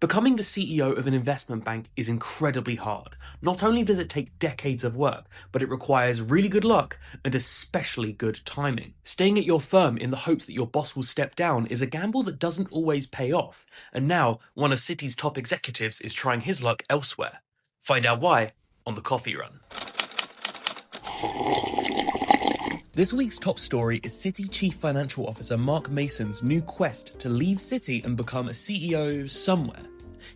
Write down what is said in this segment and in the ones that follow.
Becoming the CEO of an investment bank is incredibly hard. Not only does it take decades of work, but it requires really good luck and especially good timing. Staying at your firm in the hopes that your boss will step down is a gamble that doesn't always pay off, and now one of Citi's top executives is trying his luck elsewhere. Find out why on the Coffee Run. This week's top story is Citi Chief Financial Officer Mark Mason's new quest to leave Citi and become a CEO somewhere.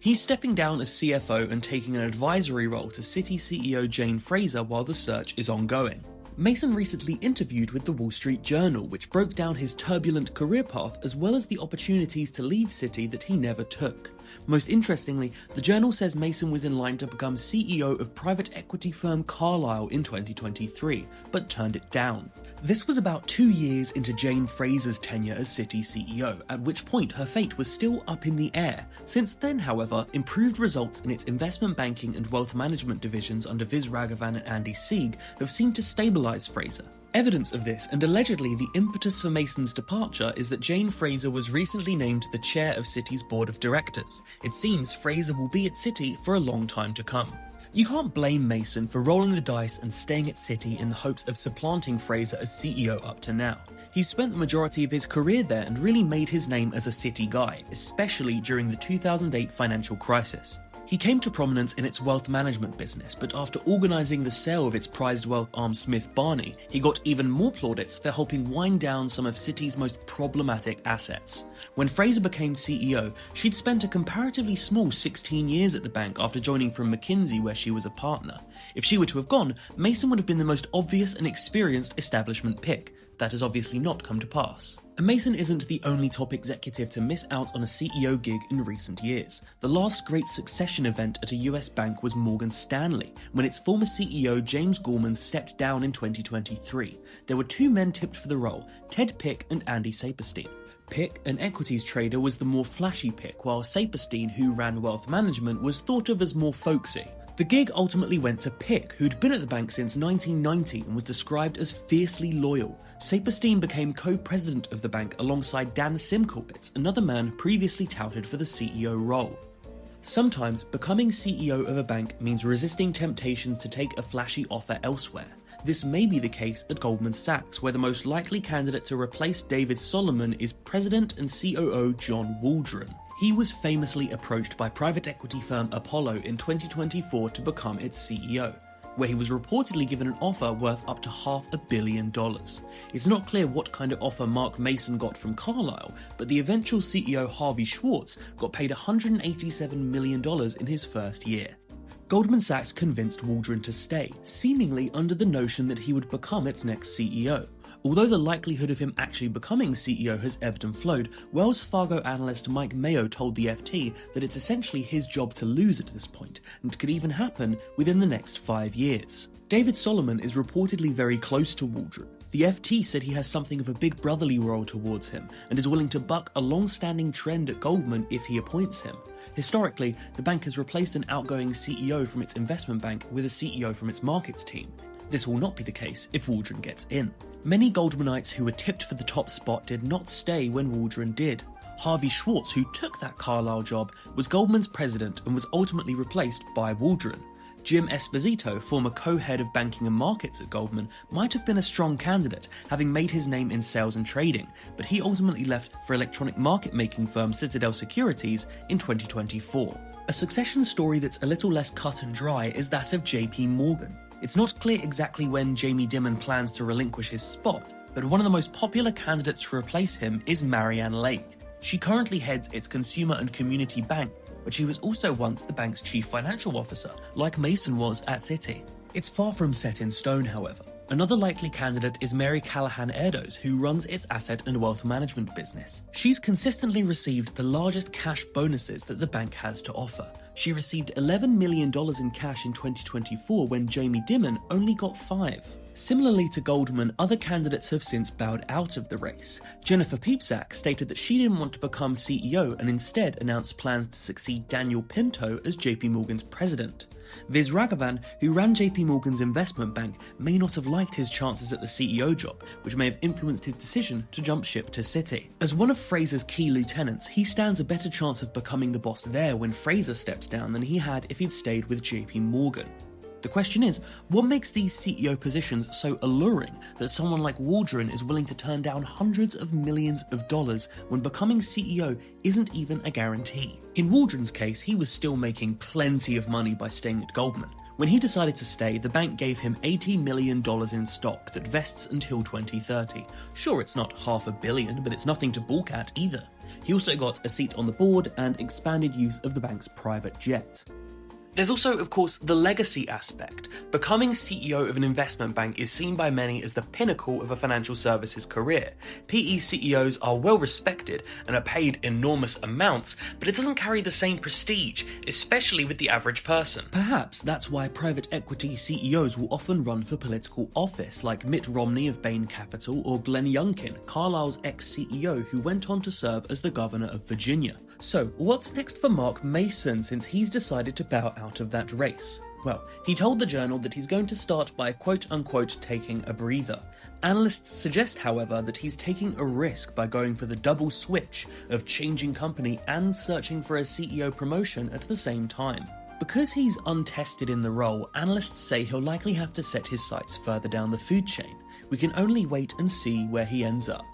He's stepping down as CFO and taking an advisory role to Citi CEO Jane Fraser while the search is ongoing. Mason recently interviewed with the Wall Street Journal, which broke down his turbulent career path as well as the opportunities to leave Citi that he never took. Most interestingly, the journal says Mason was in line to become CEO of private equity firm Carlyle in 2023, but turned it down. This was about 2 years into Jane Fraser's tenure as Citi CEO, at which point her fate was still up in the air. Since then, however, improved results in its investment banking and wealth management divisions under Viz Raghavan and Andy Sieg have seemed to stabilise Fraser. Evidence of this, and allegedly the impetus for Mason's departure, is that Jane Fraser was recently named the chair of Citi's board of directors. It seems Fraser will be at Citi for a long time to come. You can't blame Mason for rolling the dice and staying at Citi in the hopes of supplanting Fraser as CEO up to now. He's spent the majority of his career there and really made his name as a Citi guy, especially during the 2008 financial crisis. He came to prominence in its wealth management business, but after organising the sale of its prized wealth arm Smith Barney, he got even more plaudits for helping wind down some of Citi's most problematic assets. When Fraser became CEO, she'd spent a comparatively small 16 years at the bank after joining from McKinsey, where she was a partner. If she were to have gone, Mason would have been the most obvious and experienced establishment pick. That has obviously not come to pass. And Mason isn't the only top executive to miss out on a CEO gig in recent years. The last great succession event at a US bank was Morgan Stanley, when its former CEO James Gorman stepped down in 2023. There were 2 men tipped for the role, Ted Pick and Andy Saperstein. Pick, an equities trader, was the more flashy pick, while Saperstein, who ran wealth management, was thought of as more folksy. The gig ultimately went to Pick, who'd been at the bank since 1990 and was described as fiercely loyal. Saperstein became co-president of the bank alongside Dan Simkowitz, another man previously touted for the CEO role. Sometimes, becoming CEO of a bank means resisting temptations to take a flashy offer elsewhere. This may be the case at Goldman Sachs, where the most likely candidate to replace David Solomon is President and COO John Waldron. He was famously approached by private equity firm Apollo in 2024 to become its CEO, where he was reportedly given an offer worth up to $500 million. It's not clear what kind of offer Mark Mason got from Carlyle, but the eventual CEO Harvey Schwartz got paid $187 million in his first year. Goldman Sachs convinced Waldron to stay, seemingly under the notion that he would become its next CEO. Although the likelihood of him actually becoming CEO has ebbed and flowed, Wells Fargo analyst Mike Mayo told the FT that it's essentially his job to lose at this point, and could even happen within the next 5 years. David Solomon is reportedly very close to Waldron. The FT said he has something of a big brotherly role towards him, and is willing to buck a long-standing trend at Goldman if he appoints him. Historically, the bank has replaced an outgoing CEO from its investment bank with a CEO from its markets team. This will not be the case if Waldron gets in. Many Goldmanites who were tipped for the top spot did not stay when Waldron did. Harvey Schwartz, who took that Carlyle job, was Goldman's president and was ultimately replaced by Waldron. Jim Esposito, former co-head of banking and markets at Goldman, might have been a strong candidate, having made his name in sales and trading, but he ultimately left for electronic market-making firm Citadel Securities in 2024. A succession story that's a little less cut and dry is that of JPMorgan. It's not clear exactly when Jamie Dimon plans to relinquish his spot, but one of the most popular candidates to replace him is Marianne Lake. She currently heads its consumer and community bank, but she was also once the bank's chief financial officer, like Mason was at Citi. It's far from set in stone, however. Another likely candidate is Mary Callahan Erdos, who runs its asset and wealth management business. She's consistently received the largest cash bonuses that the bank has to offer. She received $11 million in cash in 2024 when Jamie Dimon only got $5 million. Similarly to Goldman, other candidates have since bowed out of the race. Jennifer Piepzak stated that she didn't want to become CEO and instead announced plans to succeed Daniel Pinto as JPMorgan's president. Viz Raghavan, who ran JPMorgan's investment bank, may not have liked his chances at the CEO job, which may have influenced his decision to jump ship to Citi. As one of Fraser's key lieutenants, he stands a better chance of becoming the boss there when Fraser steps down than he had if he'd stayed with JPMorgan. The question is, what makes these CEO positions so alluring that someone like Waldron is willing to turn down hundreds of millions of dollars when becoming CEO isn't even a guarantee? In Waldron's case, he was still making plenty of money by staying at Goldman. When he decided to stay, the bank gave him $80 million in stock that vests until 2030. Sure, it's not $500 million, but it's nothing to balk at either. He also got a seat on the board and expanded use of the bank's private jet. There's also, of course, the legacy aspect. Becoming CEO of an investment bank is seen by many as the pinnacle of a financial services career. PE CEOs are well respected and are paid enormous amounts, but it doesn't carry the same prestige, especially with the average person. Perhaps that's why private equity CEOs will often run for political office, like Mitt Romney of Bain Capital or Glenn Youngkin, Carlyle's ex-CEO who went on to serve as the governor of Virginia. So, what's next for Mark Mason since he's decided to bow out of that race? Well, he told the Journal that he's going to start by quote-unquote taking a breather. Analysts suggest, however, that he's taking a risk by going for the double switch of changing company and searching for a CEO promotion at the same time. Because he's untested in the role, analysts say he'll likely have to set his sights further down the food chain. We can only wait and see where he ends up.